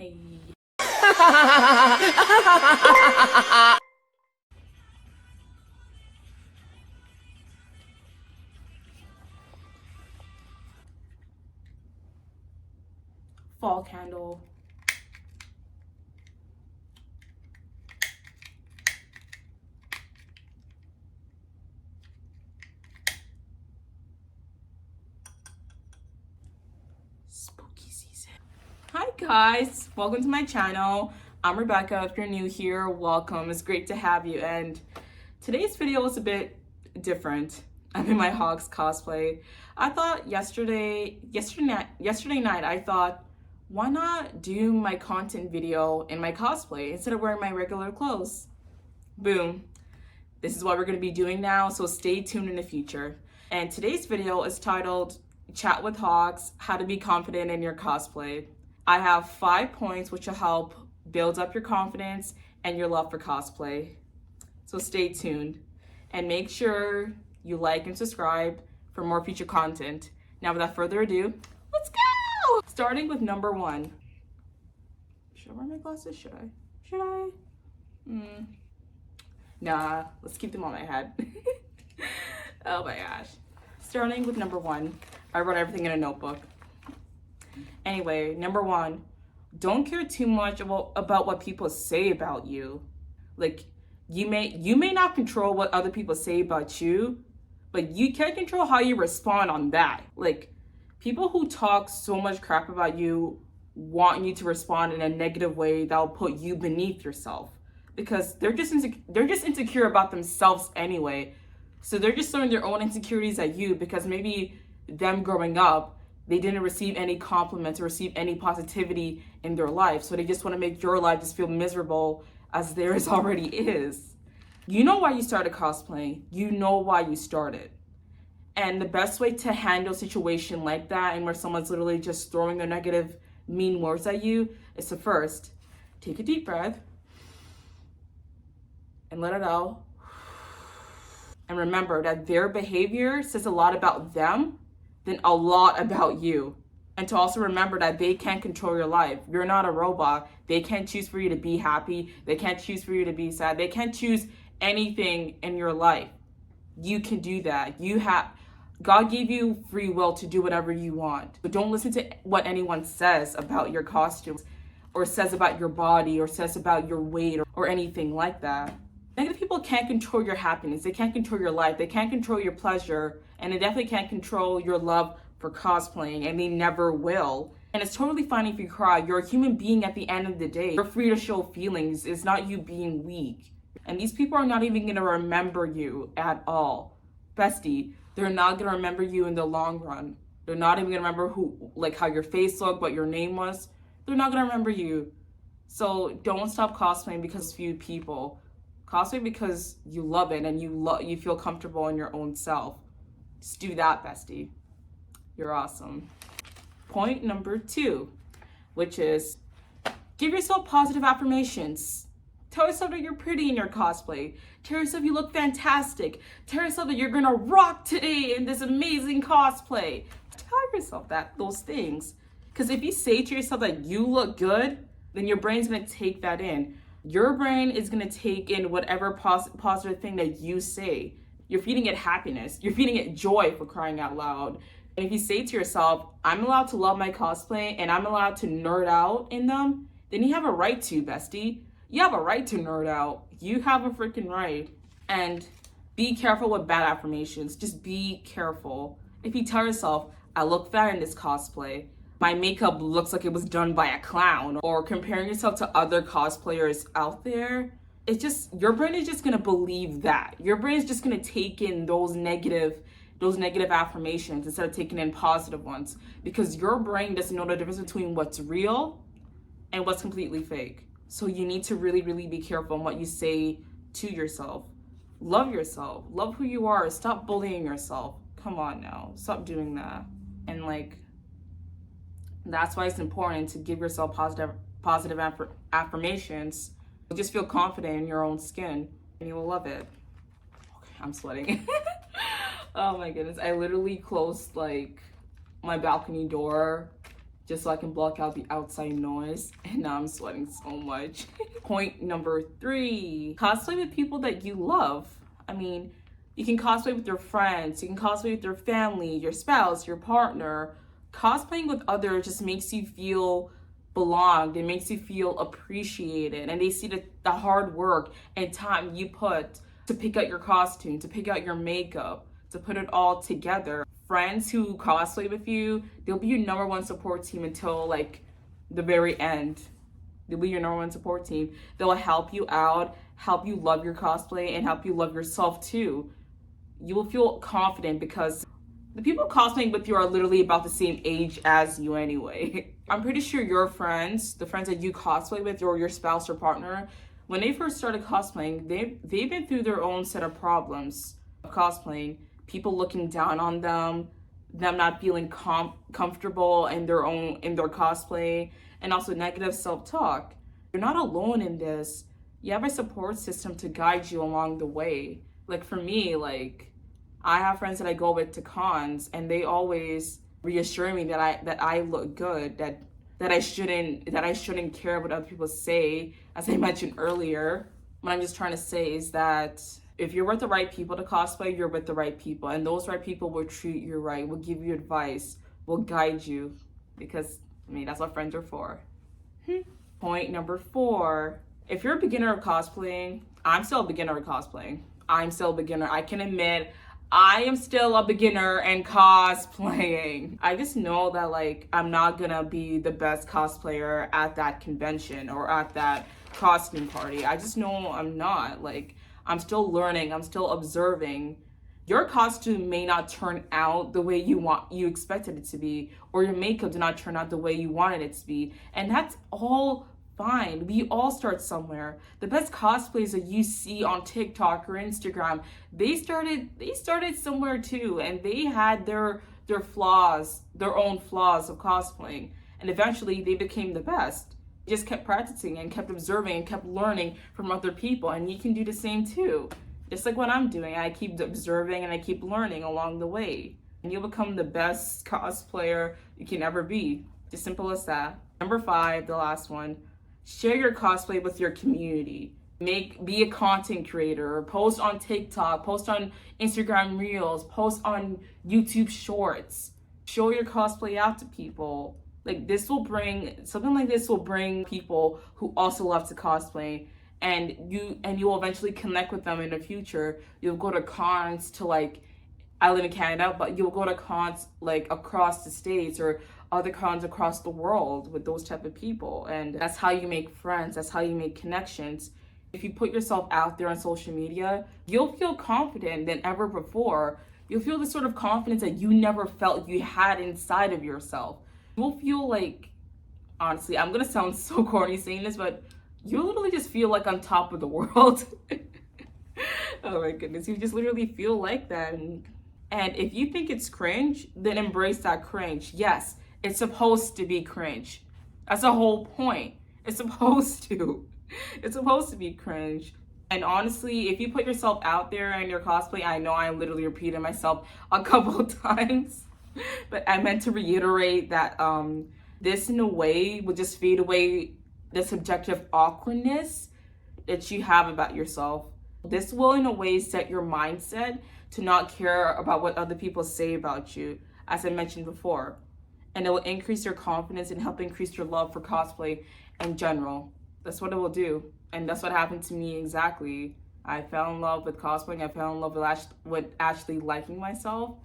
Hey. Fall candle. Spooky season. Hi guys, welcome to my channel. I'm Rebecca. If you're new here, welcome. It's great to have you. And today's video is a bit different. I'm in my Hogs cosplay. I thought yesterday night, I thought, why not do my content video in my cosplay instead of wearing my regular clothes? Boom. This is what we're going to be doing now, so stay tuned in the future. And today's video is titled Chat with Hogs, How to Be Confident in Your Cosplay. I have 5 points which will help build up your confidence and your love for cosplay. So stay tuned and make sure you like and subscribe for more future content. Now without further ado, let's go! Starting with number 1. Should I wear my glasses? Should I? Nah, let's keep them on my head. Oh my gosh. Starting with number 1. I wrote everything in a notebook. Anyway, number 1, don't care too much about what people say about you. Like, you may not control what other people say about you, but you can control how you respond on that. Like, people who talk so much crap about you want you to respond in a negative way that'll put you beneath yourself, because they're just insecure about themselves anyway. So they're just throwing their own insecurities at you because maybe them growing up, they didn't receive any compliments or receive any positivity in their life. So they just want to make your life just feel miserable as theirs already is. You know why you started cosplaying. You know why you started. And the best way to handle a situation like that, and where someone's literally just throwing their negative, mean words at you, is to first take a deep breath and let it out. And remember that their behavior says a lot about them than a lot about you. And to also remember that they can't control your life. You're not a robot. They can't choose for you to be happy. They can't choose for you to be sad. They can't choose anything in your life. You can do that. God gave you free will to do whatever you want. But don't listen to what anyone says about your costumes, or says about your body, or says about your weight, or anything like that. Negative people can't control your happiness. They can't control your life. They can't control your pleasure. And they definitely can't control your love for cosplaying. And they never will. And it's totally fine if you cry. You're a human being at the end of the day. You're free to show feelings. It's not you being weak. And these people are not even going to remember you at all. Bestie, they're not going to remember you in the long run. They're not even going to remember how your face looked, what your name was. They're not going to remember you. So don't stop cosplaying because of few people. Cosplay because you love it and you feel comfortable in your own self. Just do that, bestie. You're awesome. Point number 2, which is give yourself positive affirmations. Tell yourself that you're pretty in your cosplay. Tell yourself you look fantastic. Tell yourself that you're gonna rock today in this amazing cosplay. Tell yourself those things. Because if you say to yourself that you look good, then your brain's gonna take that in. Your brain is going to take in whatever positive thing that you say. You're feeding it happiness. You're feeding it joy, for crying out loud. And if you say to yourself, I'm allowed to love my cosplay and I'm allowed to nerd out in them, then you have a right to, bestie. You have a right to nerd out. You have a freaking right. And be careful with bad affirmations. Just be careful. If you tell yourself, I look fat in this cosplay, my makeup looks like it was done by a clown, or comparing yourself to other cosplayers out there, your brain is just gonna believe that. Your brain is just gonna take in those negative affirmations instead of taking in positive ones, because your brain doesn't know the difference between what's real and what's completely fake. So you need to really, really be careful on what you say to yourself. Love yourself. Love who you are. Stop bullying yourself. Come on now. Stop doing that. And that's why it's important to give yourself positive affirmations. Just feel confident in your own skin and you will love it. Okay, I'm sweating. Oh my goodness. I literally closed my balcony door just so I can block out the outside noise. And now I'm sweating so much. Point number 3, cosplay with people that you love. I mean, you can cosplay with your friends, you can cosplay with your family, your spouse, your partner. Cosplaying with others just makes you feel belonged. It makes you feel appreciated, and they see the hard work and time you put to pick out your costume, to pick out your makeup, to put it all together. Friends who cosplay with you, they'll be your number one support team until like the very end. They'll be your number one support team. They'll help you out, help you love your cosplay, and help you love yourself too. You will feel confident because the people cosplaying with you are literally about the same age as you anyway. I'm pretty sure your friends, the friends that you cosplay with, or your spouse or partner, when they first started cosplaying, they've been through their own set of problems of cosplaying. People looking down on them not feeling comfortable in their cosplay, and also negative self-talk. You're not alone in this. You have a support system to guide you along the way. Like for me, like I have friends that I go with to cons, and they always reassure me that I look good, that I shouldn't care what other people say. As I mentioned earlier, what I'm just trying to say is that if you're with the right people to cosplay, you're with the right people, and those right people will treat you right, will give you advice, will guide you, because I mean that's what friends are for. Point number 4. If you're a beginner of cosplaying, I'm still a beginner of cosplaying. I'm still a beginner. I can admit I am still a beginner in cosplaying. I just know that like I'm not gonna be the best cosplayer at that convention or at that costume party. I just know I'm not. Like I'm still learning, I'm still observing. Your costume may not turn out the way you expected it to be, or your makeup did not turn out the way you wanted it to be. And that's all fine. We all start somewhere. The best cosplays that you see on TikTok or Instagram, they started somewhere too, and they had their flaws, their own flaws of cosplaying, and eventually they became the best. Just kept practicing and kept observing and kept learning from other people, and you can do the same too. Just like what I'm doing, I keep observing and I keep learning along the way, and you'll become the best cosplayer you can ever be. As simple as that. Number 5, the last one. Share your cosplay with your community. Be a content creator. Post on TikTok, post on Instagram Reels, post on YouTube Shorts. Show your cosplay out to people. Like something like this will bring people who also love to cosplay, and you will eventually connect with them in the future. You'll go to cons to like, I live in Canada, but you'll go to cons like across the states or other cons across the world with those type of people, and that's how you make friends. That's how you make connections. If you put yourself out there on social media, you'll feel confident than ever before. You'll feel the sort of confidence that you never felt you had inside of yourself. You'll feel like, honestly, I'm gonna sound so corny saying this, but you literally just feel like on top of the world. Oh my goodness, you just literally feel like that. And if you think it's cringe, then embrace that cringe. Yes, it's supposed to be cringe. That's the whole point. It's supposed to be cringe. And honestly, if you put yourself out there in your cosplay, I know I literally repeated myself a couple of times, but I meant to reiterate that this in a way would just fade away the subjective awkwardness that you have about yourself. This will in a way set your mindset to not care about what other people say about you, as I mentioned before. And it will increase your confidence and help increase your love for cosplay in general. That's what it will do. And that's what happened to me exactly. I fell in love with cosplaying. I fell in love with actually liking myself.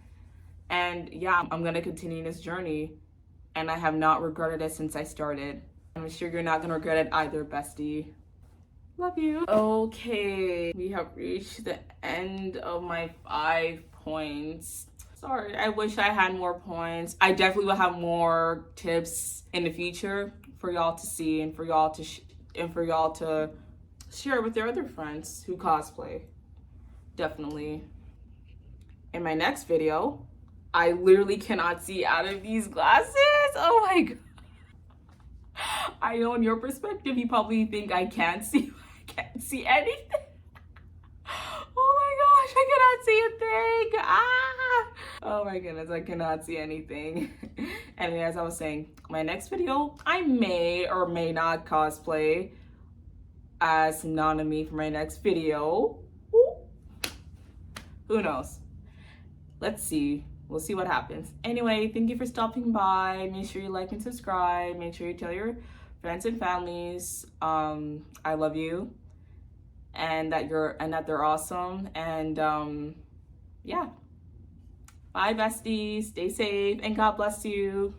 And yeah, I'm gonna continue this journey. And I have not regretted it since I started. I'm sure you're not gonna regret it either, bestie. Love you. Okay, we have reached the end of my 5 points. Sorry, I wish I had more points. I definitely will have more tips in the future for y'all to see and for y'all to share with your other friends who cosplay. Definitely. In my next video, I literally cannot see out of these glasses. Oh my god. I know in your perspective, you probably think I can't see anything. Oh my gosh, I cannot see a thing. Ah! Oh my goodness, I cannot see anything. Anyway, as I was saying, my next video, I may or may not cosplay as Nanami for my next video. Who knows? Let's see. We'll see what happens. Anyway, thank you for stopping by. Make sure you like and subscribe. Make sure you tell your friends and families I love you and that they're awesome. And yeah. Bye, besties. Stay safe and God bless you.